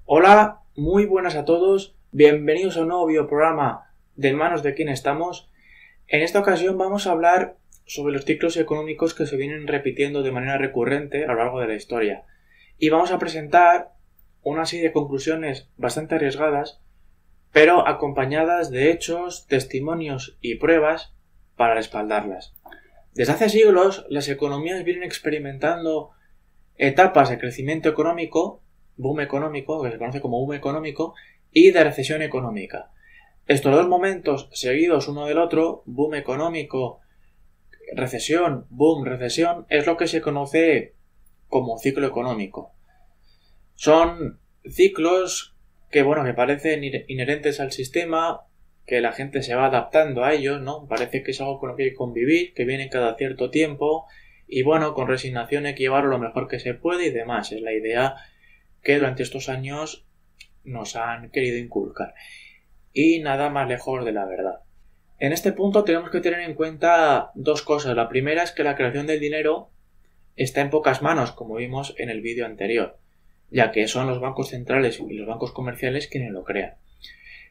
Hola, muy buenas a todos, bienvenidos a un nuevo videoprograma de En manos de quién estamos. En esta ocasión vamos a hablar sobre los ciclos económicos que se vienen repitiendo de manera recurrente a lo largo de la historia. Y vamos a presentar una serie de conclusiones bastante arriesgadas, pero acompañadas de hechos, testimonios y pruebas para respaldarlas. Desde hace siglos, las economías vienen experimentando etapas de crecimiento económico, boom económico, que se conoce como boom económico, y de recesión económica. Estos dos momentos seguidos uno del otro, boom económico, recesión, boom, recesión, es lo que se conoce como ciclo económico. Son ciclos que parecen inherentes al sistema, que la gente se va adaptando a ellos, ¿no? Parece que es algo con lo que hay que convivir, que vienen cada cierto tiempo, y con resignación hay que llevarlo lo mejor que se puede y demás. Es la idea que durante estos años nos han querido inculcar. Y nada más lejos de la verdad. En este punto tenemos que tener en cuenta dos cosas. La primera es que la creación del dinero está en pocas manos, como vimos en el vídeo anterior, ya que son los bancos centrales y los bancos comerciales quienes lo crean.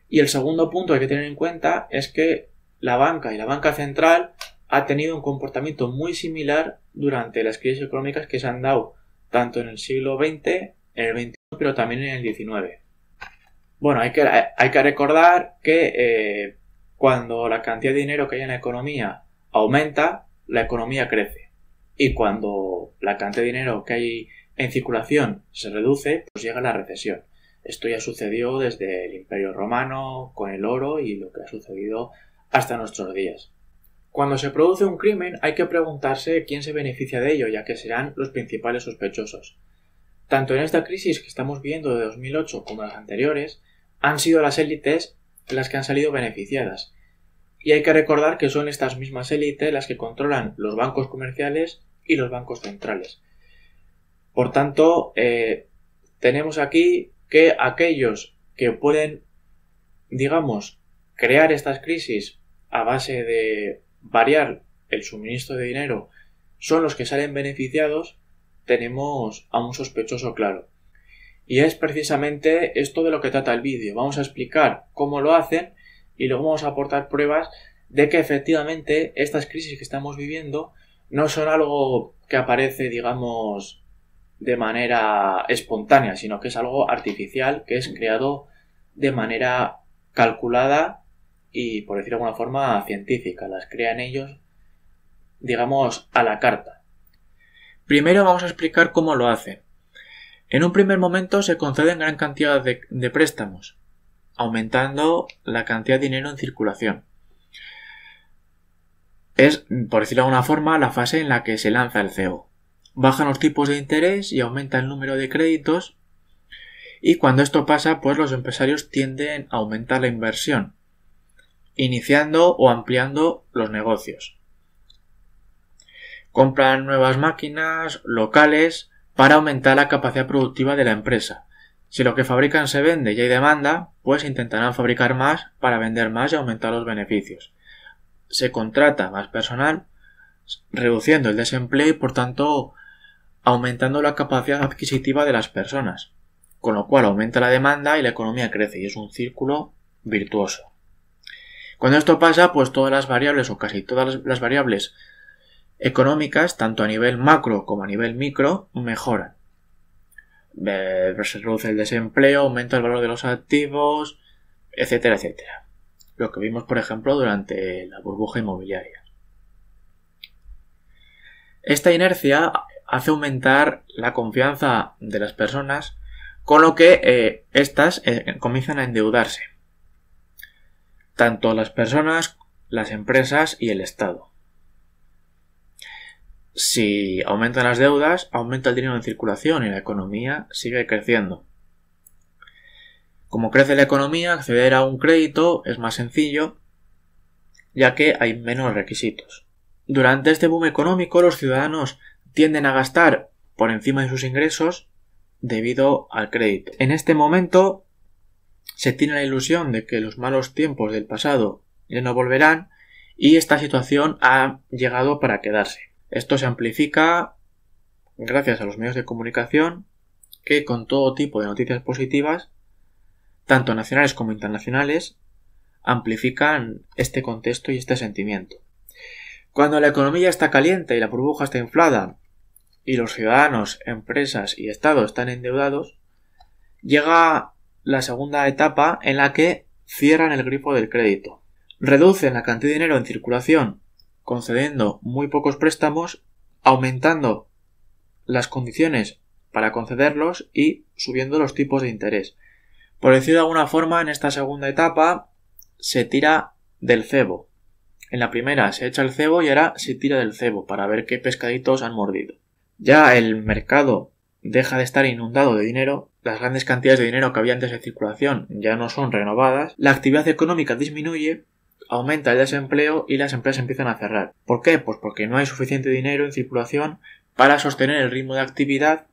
Y el segundo punto que hay que tener en cuenta es que la banca y la banca central ha tenido un comportamiento muy similar durante las crisis económicas que se han dado tanto en el siglo XX, en el XXI, pero también en el XIX. Hay que recordar que cuando la cantidad de dinero que hay en la economía aumenta, la economía crece. Y cuando la cantidad de dinero que hay en circulación se reduce, pues llega la recesión. Esto ya sucedió desde el Imperio Romano, con el oro y lo que ha sucedido hasta nuestros días. Cuando se produce un crimen hay que preguntarse quién se beneficia de ello, ya que serán los principales sospechosos. Tanto en esta crisis que estamos viendo de 2008 como en las anteriores, han sido las élites las que han salido beneficiadas. Y hay que recordar que son estas mismas élites las que controlan los bancos comerciales y los bancos centrales. Por tanto, tenemos aquí que aquellos que pueden, crear estas crisis a base de variar el suministro de dinero son los que salen beneficiados. Tenemos a un sospechoso claro. Y es precisamente esto de lo que trata el vídeo. Vamos a explicar cómo lo hacen y luego vamos a aportar pruebas de que efectivamente estas crisis que estamos viviendo no son algo que aparece, de manera espontánea, sino que es algo artificial, que es creado de manera calculada y, por decirlo de alguna forma, científica. Las crean ellos, a la carta. Primero vamos a explicar cómo lo hacen. En un primer momento se conceden gran cantidad de préstamos, aumentando la cantidad de dinero en circulación. Es, por decirlo de alguna forma, la fase en la que se lanza el cebo. Bajan los tipos de interés y aumenta el número de créditos, y cuando esto pasa, pues los empresarios tienden a aumentar la inversión, iniciando o ampliando los negocios. Compran nuevas máquinas, locales, para aumentar la capacidad productiva de la empresa. Si lo que fabrican se vende y hay demanda, pues intentarán fabricar más para vender más y aumentar los beneficios. Se contrata más personal, reduciendo el desempleo y, por tanto, aumentando la capacidad adquisitiva de las personas, con lo cual aumenta la demanda y la economía crece, y es un círculo virtuoso. Cuando esto pasa, pues todas las variables o casi todas las variables económicas, tanto a nivel macro como a nivel micro, mejoran. Se reduce el desempleo, aumenta el valor de los activos, etcétera, etcétera. Lo que vimos, por ejemplo, durante la burbuja inmobiliaria. Esta inercia hace aumentar la confianza de las personas, con lo que éstas comienzan a endeudarse. Tanto las personas, las empresas y el Estado. Si aumentan las deudas, aumenta el dinero en circulación y la economía sigue creciendo. Como crece la economía, acceder a un crédito es más sencillo, ya que hay menos requisitos. Durante este boom económico, los ciudadanos tienden a gastar por encima de sus ingresos debido al crédito. En este momento se tiene la ilusión de que los malos tiempos del pasado ya no volverán, y esta situación ha llegado para quedarse. Esto se amplifica gracias a los medios de comunicación que con todo tipo de noticias positivas, tanto nacionales como internacionales, amplifican este contexto y este sentimiento. Cuando la economía está caliente y la burbuja está inflada y los ciudadanos, empresas y Estado están endeudados, llega la segunda etapa en la que cierran el grifo del crédito. Reducen la cantidad de dinero en circulación, concediendo muy pocos préstamos, aumentando las condiciones para concederlos y subiendo los tipos de interés. Por decirlo de alguna forma, en esta segunda etapa se tira del cebo. En la primera se echa el cebo y ahora se tira del cebo para ver qué pescaditos han mordido. Ya el mercado deja de estar inundado de dinero, las grandes cantidades de dinero que había antes en circulación ya no son renovadas, la actividad económica disminuye, aumenta el desempleo y las empresas empiezan a cerrar. ¿Por qué? Pues porque no hay suficiente dinero en circulación para sostener el ritmo de actividad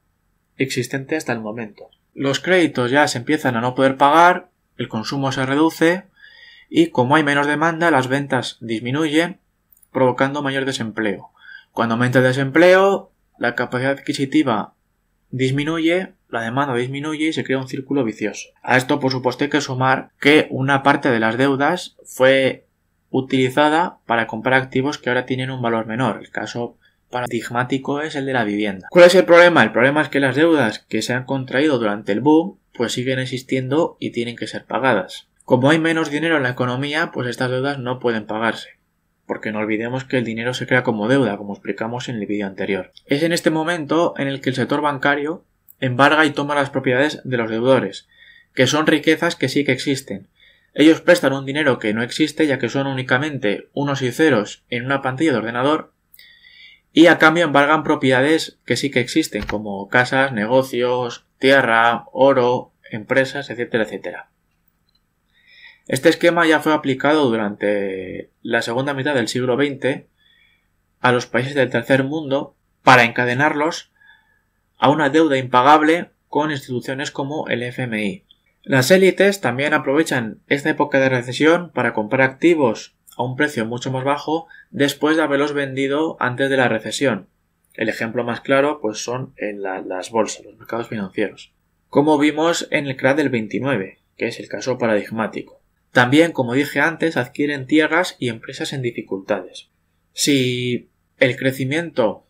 existente hasta el momento. Los créditos ya se empiezan a no poder pagar, el consumo se reduce y como hay menos demanda, las ventas disminuyen, provocando mayor desempleo. Cuando aumenta el desempleo, la capacidad adquisitiva disminuye, la demanda disminuye y se crea un círculo vicioso. A esto, por supuesto, hay que sumar que una parte de las deudas fue utilizada para comprar activos que ahora tienen un valor menor. El caso paradigmático es el de la vivienda. ¿Cuál es el problema? El problema es que las deudas que se han contraído durante el boom pues siguen existiendo y tienen que ser pagadas. Como hay menos dinero en la economía, pues estas deudas no pueden pagarse. Porque no olvidemos que el dinero se crea como deuda, como explicamos en el vídeo anterior. Es en este momento en el que el sector bancario embarga y toma las propiedades de los deudores, que son riquezas que sí que existen. Ellos prestan un dinero que no existe, ya que son únicamente unos y ceros en una pantalla de ordenador, y a cambio embargan propiedades que sí que existen, como casas, negocios, tierra, oro, empresas, etcétera, etcétera. Este esquema ya fue aplicado durante la segunda mitad del siglo XX a los países del tercer mundo para encadenarlos a una deuda impagable con instituciones como el FMI. Las élites también aprovechan esta época de recesión para comprar activos a un precio mucho más bajo después de haberlos vendido antes de la recesión. El ejemplo más claro pues son en las bolsas, los mercados financieros, como vimos en el crack del 29, que es el caso paradigmático. También, como dije antes, adquieren tierras y empresas en dificultades. Si el crecimiento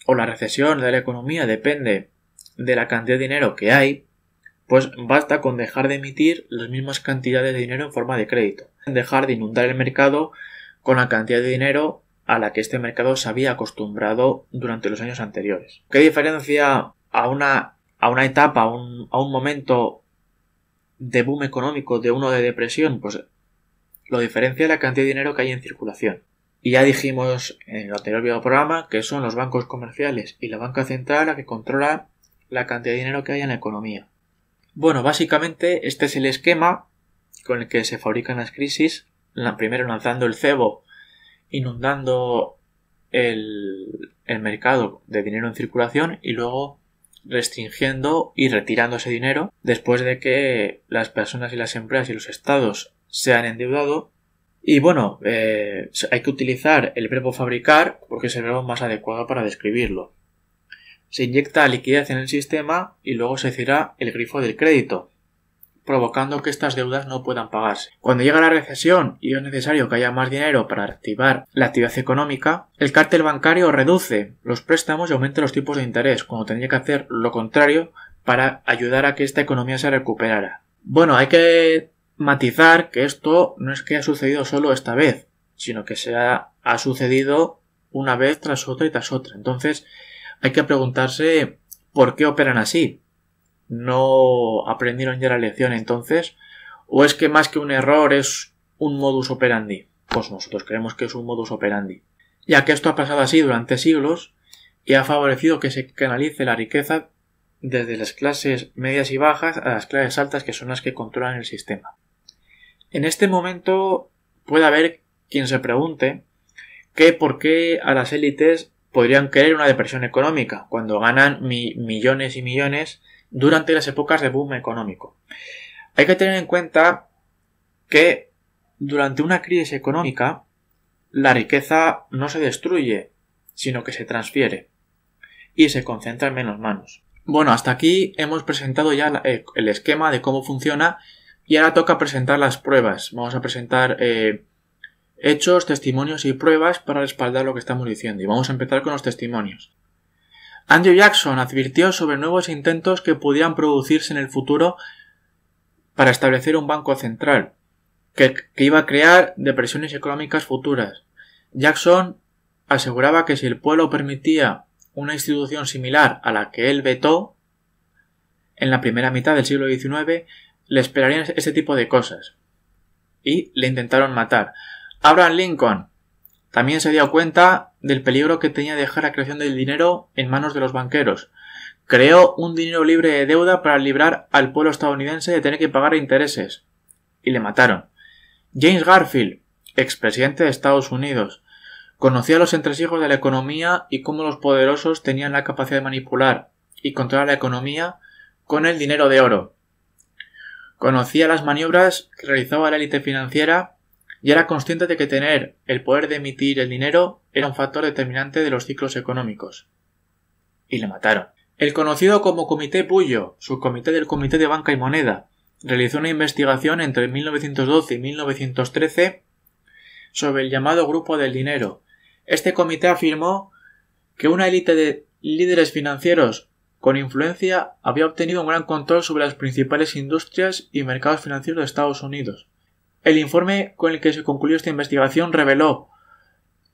o la recesión de la economía depende de la cantidad de dinero que hay, pues basta con dejar de emitir las mismas cantidades de dinero en forma de crédito, dejar de inundar el mercado con la cantidad de dinero a la que este mercado se había acostumbrado durante los años anteriores. ¿Qué diferencia a una etapa, a un momento de boom económico de uno de depresión? Pues lo diferencia la cantidad de dinero que hay en circulación. Y ya dijimos en el anterior videoprograma que son los bancos comerciales y la banca central la que controla la cantidad de dinero que hay en la economía. Bueno, básicamente este es el esquema con el que se fabrican las crisis. Primero lanzando el cebo, inundando el mercado de dinero en circulación y luego restringiendo y retirando ese dinero después de que las personas y las empresas y los estados se han endeudado. Y bueno, hay que utilizar el verbo fabricar porque es el verbo más adecuado para describirlo. Se inyecta liquidez en el sistema y luego se cierra el grifo del crédito, provocando que estas deudas no puedan pagarse. Cuando llega la recesión y es necesario que haya más dinero para reactivar la actividad económica, el cártel bancario reduce los préstamos y aumenta los tipos de interés, cuando tendría que hacer lo contrario para ayudar a que esta economía se recuperara. Bueno, hay que matizar que esto no es que haya sucedido solo esta vez, sino que ha sucedido una vez tras otra y tras otra. Entonces hay que preguntarse por qué operan así. ¿No aprendieron ya la lección entonces? ¿O es que más que un error es un modus operandi? Pues nosotros creemos que es un modus operandi, ya que esto ha pasado así durante siglos y ha favorecido que se canalice la riqueza desde las clases medias y bajas a las clases altas, que son las que controlan el sistema. En este momento puede haber quien se pregunte que por qué a las élites podrían querer una depresión económica cuando ganan millones y millones durante las épocas de boom económico. Hay que tener en cuenta que durante una crisis económica la riqueza no se destruye, sino que se transfiere y se concentra en menos manos. Bueno, hasta aquí hemos presentado ya el esquema de cómo funciona y ahora toca presentar las pruebas. Vamos a presentar hechos, testimonios y pruebas para respaldar lo que estamos diciendo. Y vamos a empezar con los testimonios. Andrew Jackson advirtió sobre nuevos intentos que pudieran producirse en el futuro para establecer un banco central, que iba a crear depresiones económicas futuras. Jackson aseguraba que si el pueblo permitía una institución similar a la que él vetó en la primera mitad del siglo XIX, le esperarían ese tipo de cosas. Y le intentaron matar. Abraham Lincoln también se dio cuenta del peligro que tenía dejar la creación del dinero en manos de los banqueros. Creó un dinero libre de deuda para librar al pueblo estadounidense de tener que pagar intereses. Y le mataron. James Garfield, expresidente de Estados Unidos, conocía los entresijos de la economía y cómo los poderosos tenían la capacidad de manipular y controlar la economía con el dinero de oro. Conocía las maniobras que realizaba la élite financiera y era consciente de que tener el poder de emitir el dinero era un factor determinante de los ciclos económicos. Y le mataron. El conocido como Comité Puyo, subcomité del Comité de Banca y Moneda, realizó una investigación entre 1912 y 1913 sobre el llamado Grupo del Dinero. Este comité afirmó que una élite de líderes financieros con influencia había obtenido un gran control sobre las principales industrias y mercados financieros de Estados Unidos. El informe con el que se concluyó esta investigación reveló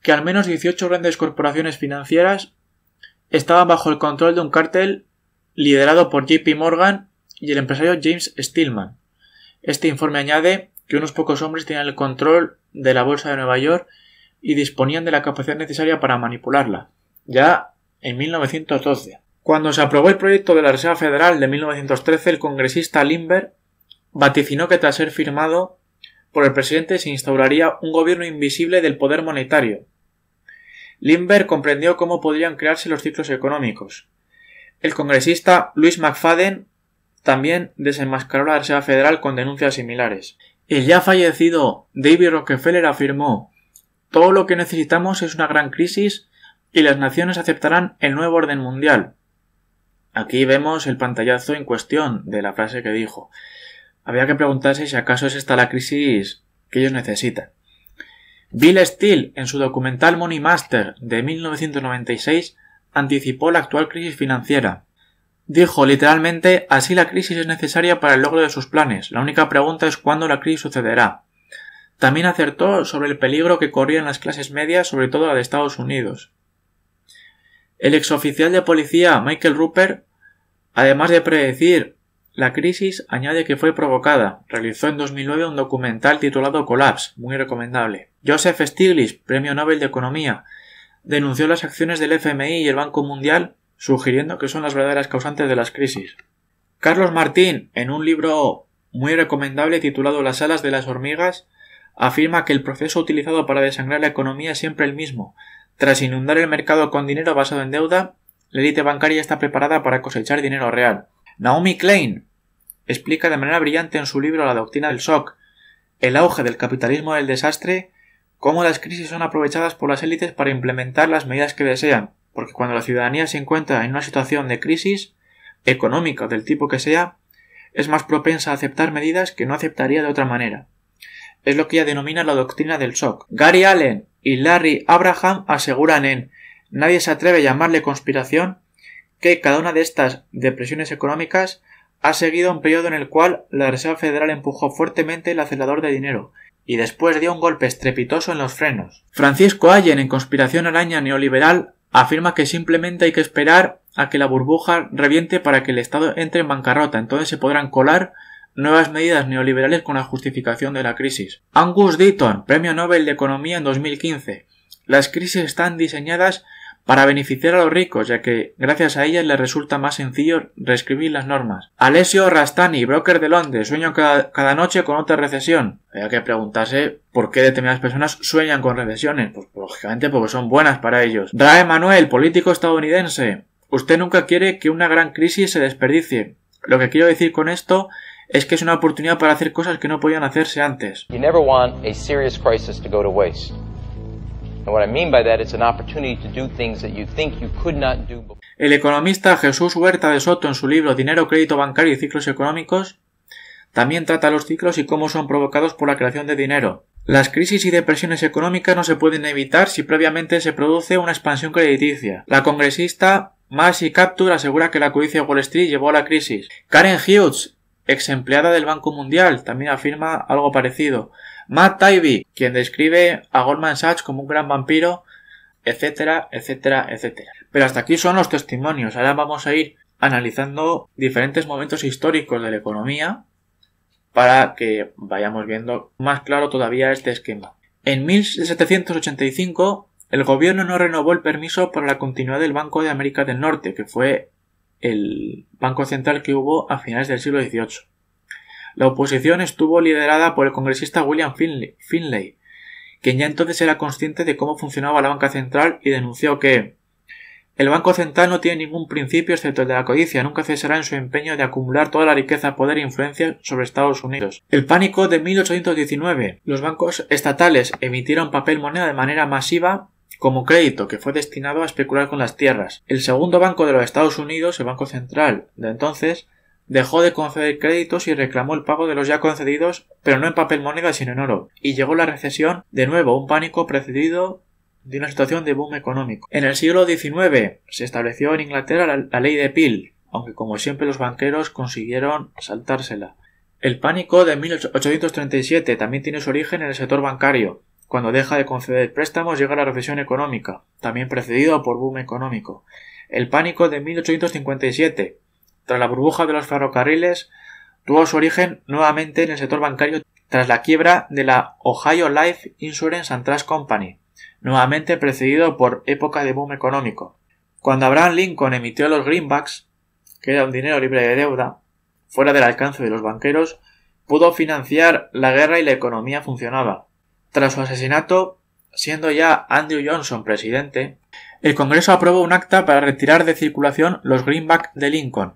que al menos 18 grandes corporaciones financieras estaban bajo el control de un cártel liderado por JP Morgan y el empresario James Stillman. Este informe añade que unos pocos hombres tenían el control de la bolsa de Nueva York y disponían de la capacidad necesaria para manipularla, ya en 1912. Cuando se aprobó el proyecto de la Reserva Federal de 1913, el congresista Lindbergh vaticinó que tras ser firmado por el presidente se instauraría un gobierno invisible del poder monetario. Lindbergh comprendió cómo podrían crearse los ciclos económicos. El congresista Louis McFadden también desenmascaró la Reserva Federal con denuncias similares. El ya fallecido David Rockefeller afirmó: «Todo lo que necesitamos es una gran crisis y las naciones aceptarán el nuevo orden mundial». Aquí vemos el pantallazo en cuestión de la frase que dijo. Habría que preguntarse si acaso es esta la crisis que ellos necesitan. Bill Steele, en su documental Money Master de 1996, anticipó la actual crisis financiera. Dijo literalmente: «Así la crisis es necesaria para el logro de sus planes. La única pregunta es cuándo la crisis sucederá». También acertó sobre el peligro que corrían las clases medias, sobre todo la de Estados Unidos. El exoficial de policía Michael Rupert, además de predecir la crisis, añade que fue provocada. Realizó en 2009 un documental titulado Collapse, muy recomendable. Joseph Stiglitz, Premio Nobel de Economía, denunció las acciones del FMI y el Banco Mundial, sugiriendo que son las verdaderas causantes de las crisis. Carlos Martín, en un libro muy recomendable titulado Las alas de las hormigas, afirma que el proceso utilizado para desangrar la economía es siempre el mismo. Tras inundar el mercado con dinero basado en deuda, la élite bancaria está preparada para cosechar dinero real. Naomi Klein explica de manera brillante en su libro La doctrina del shock, el auge del capitalismo del desastre, cómo las crisis son aprovechadas por las élites para implementar las medidas que desean, porque cuando la ciudadanía se encuentra en una situación de crisis económica o del tipo que sea, es más propensa a aceptar medidas que no aceptaría de otra manera. Es lo que ella denomina la doctrina del shock. Gary Allen y Larry Abraham aseguran en «Nadie se atreve a llamarle conspiración» que cada una de estas depresiones económicas ha seguido un periodo en el cual la Reserva Federal empujó fuertemente el acelerador de dinero y después dio un golpe estrepitoso en los frenos. Francisco Allen, en Conspiración Araña Neoliberal, afirma que simplemente hay que esperar a que la burbuja reviente para que el Estado entre en bancarrota, entonces se podrán colar nuevas medidas neoliberales con la justificación de la crisis. Angus Deaton, Premio Nobel de Economía en 2015. Las crisis están diseñadas para beneficiar a los ricos, ya que gracias a ellas les resulta más sencillo reescribir las normas. Alessio Rastani, broker de Londres, sueño cada noche con otra recesión. Hay que preguntarse por qué determinadas personas sueñan con recesiones. Pues lógicamente porque son buenas para ellos. Rae Emanuel, político estadounidense. Usted nunca quiere que una gran crisis se desperdicie. Lo que quiero decir con esto es que es una oportunidad para hacer cosas que no podían hacerse antes. You never want a serious crisis to go to waste. And what I mean by that, it's an opportunity to do things that you think you could not do before. El economista Jesús Huerta de Soto, en su libro Dinero, Crédito Bancario y Ciclos Económicos, también trata los ciclos y cómo son provocados por la creación de dinero. Las crisis y depresiones económicas no se pueden evitar si previamente se produce una expansión crediticia. La congresista Marcy Kaptur asegura que la codicia de Wall Street llevó a la crisis. Karen Hughes, ex empleada del Banco Mundial, también afirma algo parecido. Matt Taibbi, quien describe a Goldman Sachs como un gran vampiro, etcétera, etcétera, etcétera. Pero hasta aquí son los testimonios. Ahora vamos a ir analizando diferentes momentos históricos de la economía para que vayamos viendo más claro todavía este esquema. En 1785, el gobierno no renovó el permiso para la continuidad del Banco de América del Norte, que fue el banco central que hubo a finales del siglo XVIII. La oposición estuvo liderada por el congresista William Finley, quien ya entonces era consciente de cómo funcionaba la banca central y denunció que el Banco Central no tiene ningún principio excepto el de la codicia, nunca cesará en su empeño de acumular toda la riqueza, poder e influencia sobre Estados Unidos. El pánico de 1819. Los bancos estatales emitieron papel moneda de manera masiva como crédito, que fue destinado a especular con las tierras. El segundo banco de los Estados Unidos, el Banco Central de entonces, dejó de conceder créditos y reclamó el pago de los ya concedidos, pero no en papel moneda sino en oro. Y llegó la recesión, de nuevo un pánico precedido de una situación de boom económico. En el siglo XIX se estableció en Inglaterra la ley de Peel, aunque como siempre los banqueros consiguieron saltársela. El pánico de 1837 también tiene su origen en el sector bancario. Cuando deja de conceder préstamos llega la recesión económica, también precedido por boom económico. El pánico de 1857, tras la burbuja de los ferrocarriles, tuvo su origen nuevamente en el sector bancario tras la quiebra de la Ohio Life Insurance and Trust Company, nuevamente precedido por época de boom económico. Cuando Abraham Lincoln emitió los greenbacks, que era un dinero libre de deuda, fuera del alcance de los banqueros, pudo financiar la guerra y la economía funcionaba. Tras su asesinato, siendo ya Andrew Johnson presidente, el Congreso aprobó un acta para retirar de circulación los greenbacks de Lincoln.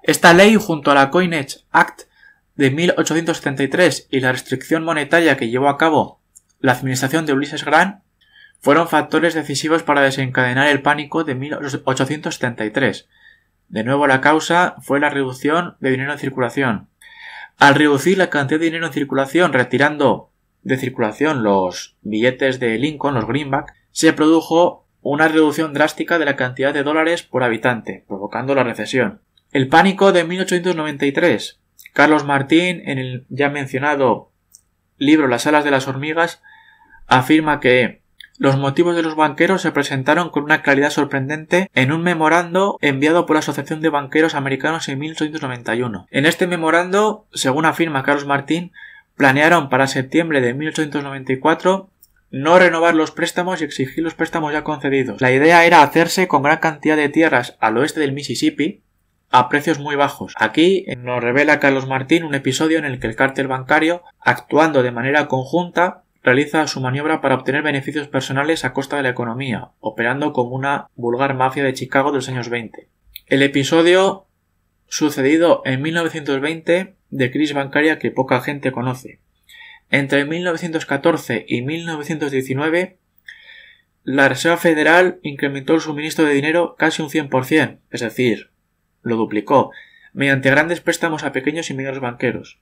Esta ley, junto a la Coinage Act de 1873 y la restricción monetaria que llevó a cabo la administración de Ulysses Grant, fueron factores decisivos para desencadenar el pánico de 1873. De nuevo la causa fue la reducción de dinero en circulación. Al reducir la cantidad de dinero en circulación, retirando de circulación los billetes de Lincoln, los greenbacks, se produjo una reducción drástica de la cantidad de dólares por habitante, provocando la recesión. El pánico de 1893. Carlos Martín, en el ya mencionado libro Las alas de las hormigas, afirma que los motivos de los banqueros se presentaron con una claridad sorprendente en un memorando enviado por la Asociación de Banqueros Americanos en 1891. En este memorando, según afirma Carlos Martín, planearon para septiembre de 1894 no renovar los préstamos y exigir los préstamos ya concedidos. La idea era hacerse con gran cantidad de tierras al oeste del Mississippi a precios muy bajos. Aquí nos revela Carlos Martín un episodio en el que el cártel bancario, actuando de manera conjunta, realiza su maniobra para obtener beneficios personales a costa de la economía, operando como una vulgar mafia de Chicago de los años 20. El episodio sucedido en 1920 de crisis bancaria que poca gente conoce. Entre 1914 y 1919, la Reserva Federal incrementó el suministro de dinero casi un 100%, es decir, lo duplicó, mediante grandes préstamos a pequeños y medianos banqueros.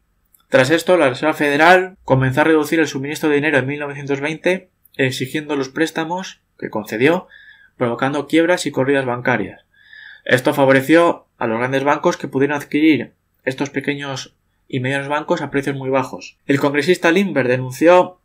Tras esto, la Reserva Federal comenzó a reducir el suministro de dinero en 1920, exigiendo los préstamos que concedió, provocando quiebras y corridas bancarias. Esto favoreció a los grandes bancos que pudieron adquirir estos pequeños y medianos bancos a precios muy bajos. El congresista Lindbergh denunció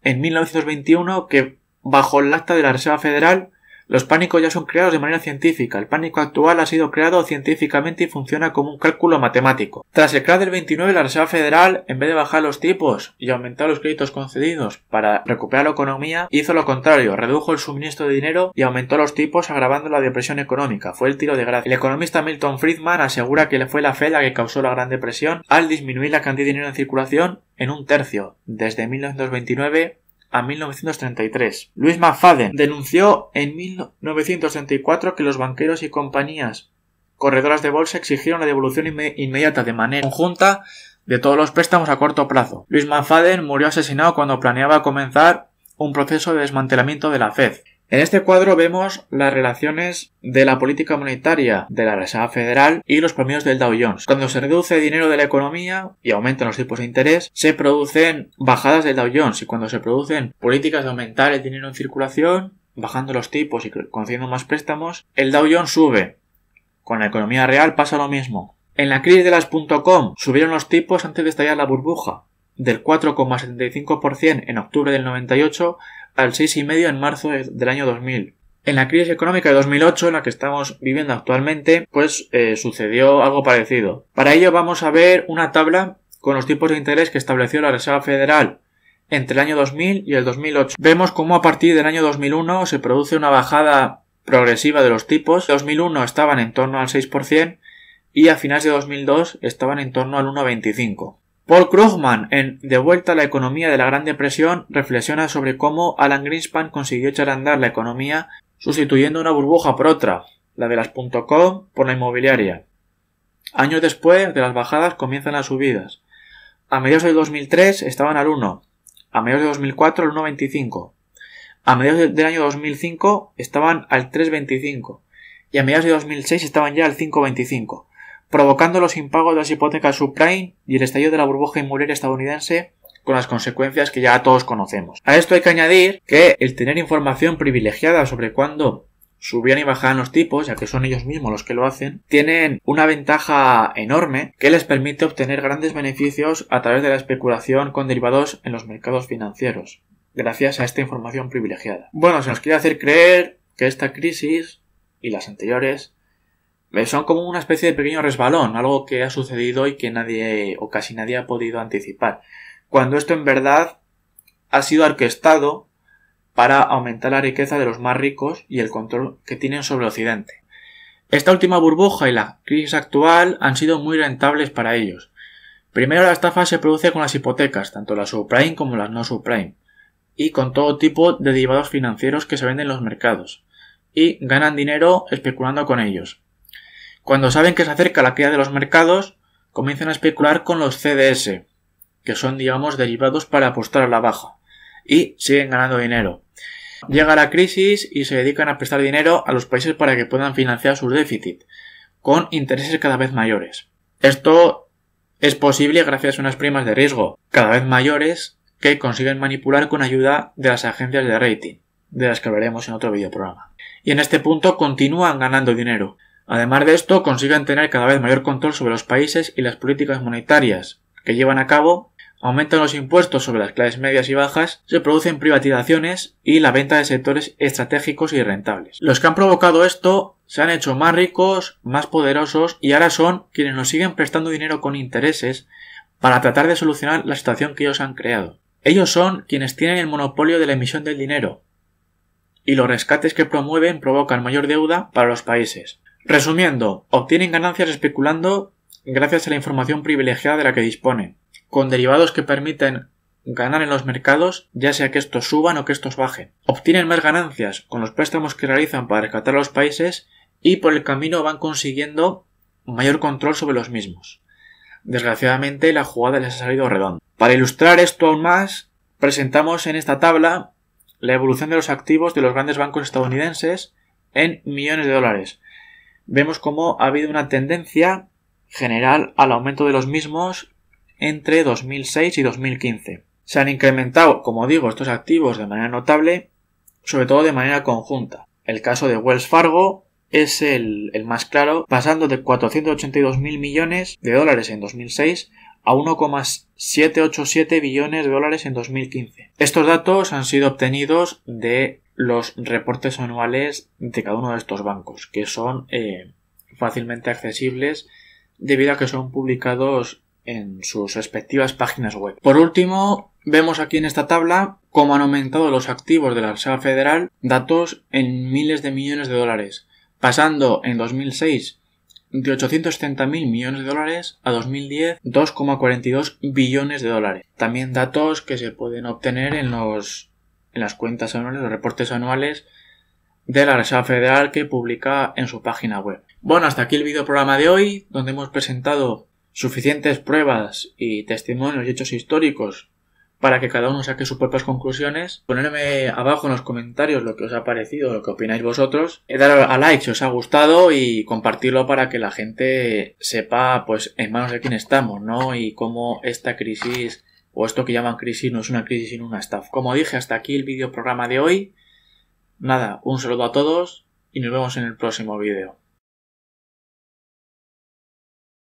en 1921 que, bajo el acta de la Reserva Federal, los pánicos ya son creados de manera científica. El pánico actual ha sido creado científicamente y funciona como un cálculo matemático. Tras el crash del 29, la Reserva Federal, en vez de bajar los tipos y aumentar los créditos concedidos para recuperar la economía, hizo lo contrario, redujo el suministro de dinero y aumentó los tipos, agravando la depresión económica. Fue el tiro de gracia. El economista Milton Friedman asegura que fue la Fed la que causó la Gran Depresión al disminuir la cantidad de dinero en circulación en un tercio, desde 1929 a 1933. Louis McFadden denunció en 1934 que los banqueros y compañías corredoras de bolsa exigieron la devolución inmediata de manera conjunta de todos los préstamos a corto plazo. Louis McFadden murió asesinado cuando planeaba comenzar un proceso de desmantelamiento de la Fed. En este cuadro vemos las relaciones de la política monetaria de la Reserva Federal y los promedios del Dow Jones. Cuando se reduce dinero de la economía y aumentan los tipos de interés, se producen bajadas del Dow Jones, y cuando se producen políticas de aumentar el dinero en circulación, bajando los tipos y concediendo más préstamos, el Dow Jones sube. Con la economía real pasa lo mismo. En la crisis de las .com subieron los tipos antes de estallar la burbuja, del 4,75% en octubre del 98 al 6,5% en marzo del año 2000. En la crisis económica de 2008, en la que estamos viviendo actualmente, sucedió algo parecido. Para ello vamos a ver una tabla con los tipos de interés que estableció la Reserva Federal entre el año 2000 y el 2008. Vemos cómo a partir del año 2001 se produce una bajada progresiva de los tipos. En 2001 estaban en torno al 6% y a finales de 2002 estaban en torno al 1,25%. Paul Krugman, en De vuelta a la economía de la Gran Depresión, reflexiona sobre cómo Alan Greenspan consiguió echar a andar la economía sustituyendo una burbuja por otra, la de las .com por la inmobiliaria. Años después de las bajadas comienzan las subidas. A mediados del 2003 estaban al 1, a mediados de 2004 al 1,25, a mediados del año 2005 estaban al 3,25 y a mediados de 2006 estaban ya al 5,25. Provocando los impagos de las hipotecas subprime y el estallido de la burbuja inmobiliaria estadounidense, con las consecuencias que ya todos conocemos. A esto hay que añadir que el tener información privilegiada sobre cuándo subían y bajaban los tipos, ya que son ellos mismos los que lo hacen, tienen una ventaja enorme que les permite obtener grandes beneficios a través de la especulación con derivados en los mercados financieros, gracias a esta información privilegiada. Bueno, se nos quiere hacer creer que esta crisis y las anteriores son como una especie de pequeño resbalón, algo que ha sucedido y que nadie o casi nadie ha podido anticipar, cuando esto en verdad ha sido orquestado para aumentar la riqueza de los más ricos y el control que tienen sobre Occidente. Esta última burbuja y la crisis actual han sido muy rentables para ellos. Primero, la estafa se produce con las hipotecas, tanto las subprime como las no subprime, y con todo tipo de derivados financieros que se venden en los mercados, y ganan dinero especulando con ellos. Cuando saben que se acerca la caída de los mercados, comienzan a especular con los CDS, que son, digamos, derivados para apostar a la baja, y siguen ganando dinero. Llega la crisis y se dedican a prestar dinero a los países para que puedan financiar sus déficits, con intereses cada vez mayores. Esto es posible gracias a unas primas de riesgo cada vez mayores que consiguen manipular con ayuda de las agencias de rating, de las que hablaremos en otro videoprograma. Y en este punto continúan ganando dinero. Además de esto, consiguen tener cada vez mayor control sobre los países y las políticas monetarias que llevan a cabo, aumentan los impuestos sobre las clases medias y bajas, se producen privatizaciones y la venta de sectores estratégicos y rentables. Los que han provocado esto se han hecho más ricos, más poderosos y ahora son quienes nos siguen prestando dinero con intereses para tratar de solucionar la situación que ellos han creado. Ellos son quienes tienen el monopolio de la emisión del dinero y los rescates que promueven provocan mayor deuda para los países. Resumiendo, obtienen ganancias especulando gracias a la información privilegiada de la que disponen, con derivados que permiten ganar en los mercados, ya sea que estos suban o que estos bajen. Obtienen más ganancias con los préstamos que realizan para rescatar a los países y por el camino van consiguiendo mayor control sobre los mismos. Desgraciadamente la jugada les ha salido redonda. Para ilustrar esto aún más, presentamos en esta tabla la evolución de los activos de los grandes bancos estadounidenses en millones de dólares. Vemos cómo ha habido una tendencia general al aumento de los mismos entre 2006 y 2015. Se han incrementado, como digo, estos activos de manera notable, sobre todo de manera conjunta. El caso de Wells Fargo es el más claro, pasando de 482.000 millones de dólares en 2006 a 1,787 billones de dólares en 2015. Estos datos han sido obtenidos de los reportes anuales de cada uno de estos bancos, que son fácilmente accesibles debido a que son publicados en sus respectivas páginas web. Por último, vemos aquí en esta tabla cómo han aumentado los activos de la Reserva Federal, datos en miles de millones de dólares, pasando en 2006 de 870.000 millones de dólares a 2010 2,42 billones de dólares. También datos que se pueden obtener en las cuentas anuales, los reportes anuales de la Reserva Federal que publica en su página web. Bueno, hasta aquí el videoprograma de hoy, donde hemos presentado suficientes pruebas y testimonios y hechos históricos para que cada uno saque sus propias conclusiones. Ponerme abajo en los comentarios lo que os ha parecido, lo que opináis vosotros. Dar a like si os ha gustado y compartirlo para que la gente sepa pues en manos de quién estamos, ¿no? Y cómo esta crisis, o esto que llaman crisis, no es una crisis sino una estafa. Como dije, hasta aquí el programa de hoy. Nada, un saludo a todos y nos vemos en el próximo vídeo.